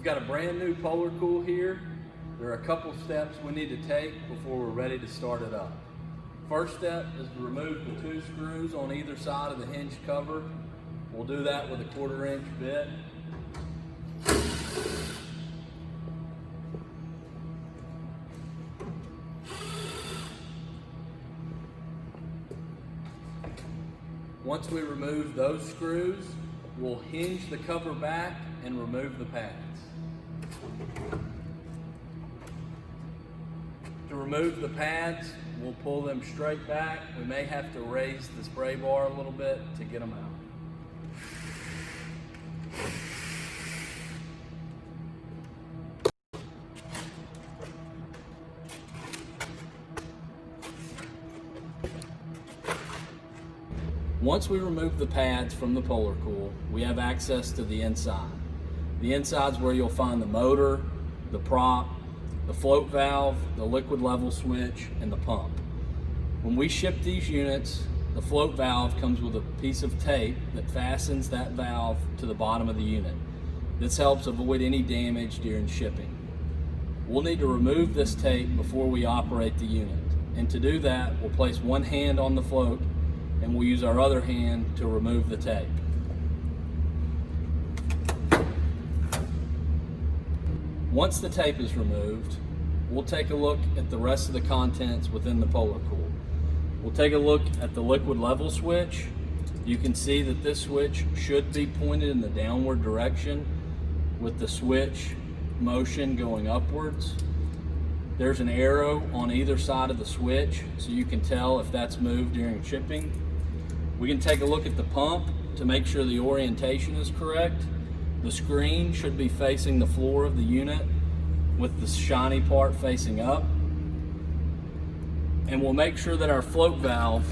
We've got a brand new PolarCool here. There are a couple steps we need to take before we're ready to start it up. First step is to remove the 2 screws on either side of the hinge cover. We'll do that with a 1/4 inch bit. Once we remove those screws, we'll hinge the cover back and remove the pads. To remove the pads, we'll pull them straight back. We may have to raise the spray bar a little bit to get them out. Once we remove the pads from the PolarCool, we have access to the inside. The inside's where you'll find the motor, the prop, the float valve, the liquid level switch, and the pump. When we ship these units, the float valve comes with a piece of tape that fastens that valve to the bottom of the unit. This helps avoid any damage during shipping. We'll need to remove this tape before we operate the unit. And to do that, we'll place one hand on the float and we'll use our other hand to remove the tape. Once the tape is removed, we'll take a look at the rest of the contents within the PolarCool. We'll take a look at the liquid level switch. You can see that this switch should be pointed in the downward direction with the switch motion going upwards. There's an arrow on either side of the switch so you can tell if that's moved during shipping. We can take a look at the pump to make sure the orientation is correct. The screen should be facing the floor of the unit with the shiny part facing up. And we'll make sure that our float valve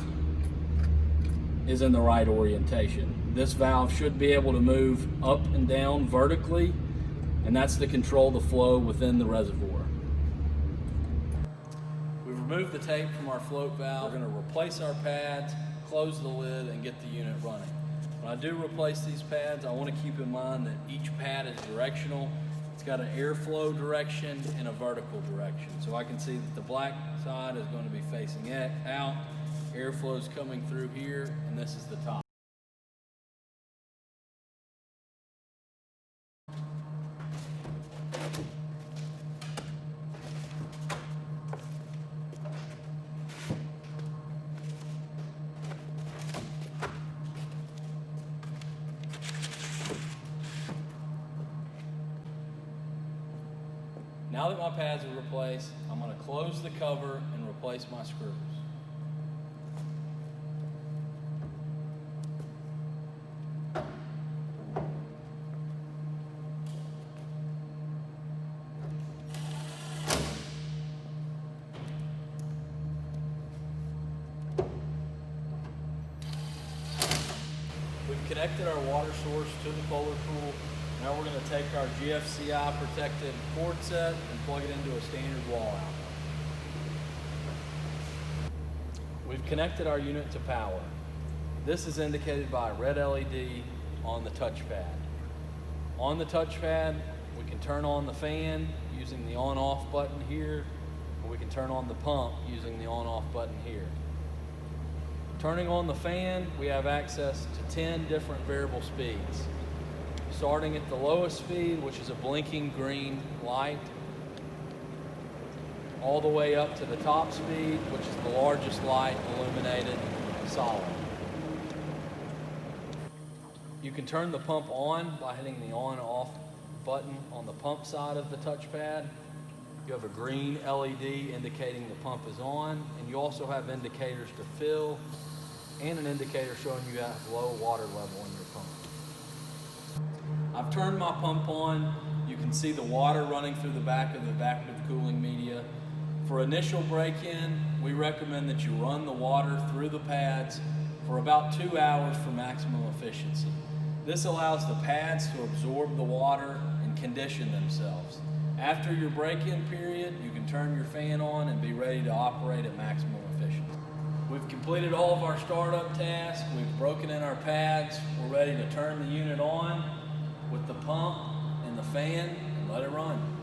is in the right orientation. This valve should be able to move up and down vertically, and that's to control the flow within the reservoir. We've removed the tape from our float valve. We're going to replace our pads, close the lid, and get the unit running. When I do replace these pads, I want to keep in mind that each pad is directional. It's got an airflow direction and a vertical direction. So I can see that the black side is going to be facing out, airflow is coming through here, and this is the top. Now that my pads are replaced, I'm going to close the cover and replace my screws. We've connected our water source to the PolarCool. Now we're going to take our GFCI protected cord set and plug it into a standard wall outlet. We've connected our unit to power. This is indicated by a red LED on the touchpad. On the touchpad, we can turn on the fan using the on-off button here, or we can turn on the pump using the on-off button here. Turning on the fan, we have access to 10 different variable speeds. Starting at the lowest speed, which is a blinking green light, all the way up to the top speed, which is the largest light illuminated solid. You can turn the pump on by hitting the on-off button on the pump side of the touchpad. You have a green LED indicating the pump is on, and you also have indicators to fill and an indicator showing you have low water level in your pump. I've turned my pump on. You can see the water running through the back of the evaporative cooling media. For initial break-in, we recommend that you run the water through the pads for about 2 hours for maximum efficiency. This allows the pads to absorb the water and condition themselves. After your break-in period, you can turn your fan on and be ready to operate at maximum efficiency. We've completed all of our startup tasks. We've broken in our pads. We're ready to turn the unit on with the pump and the fan, and let it run.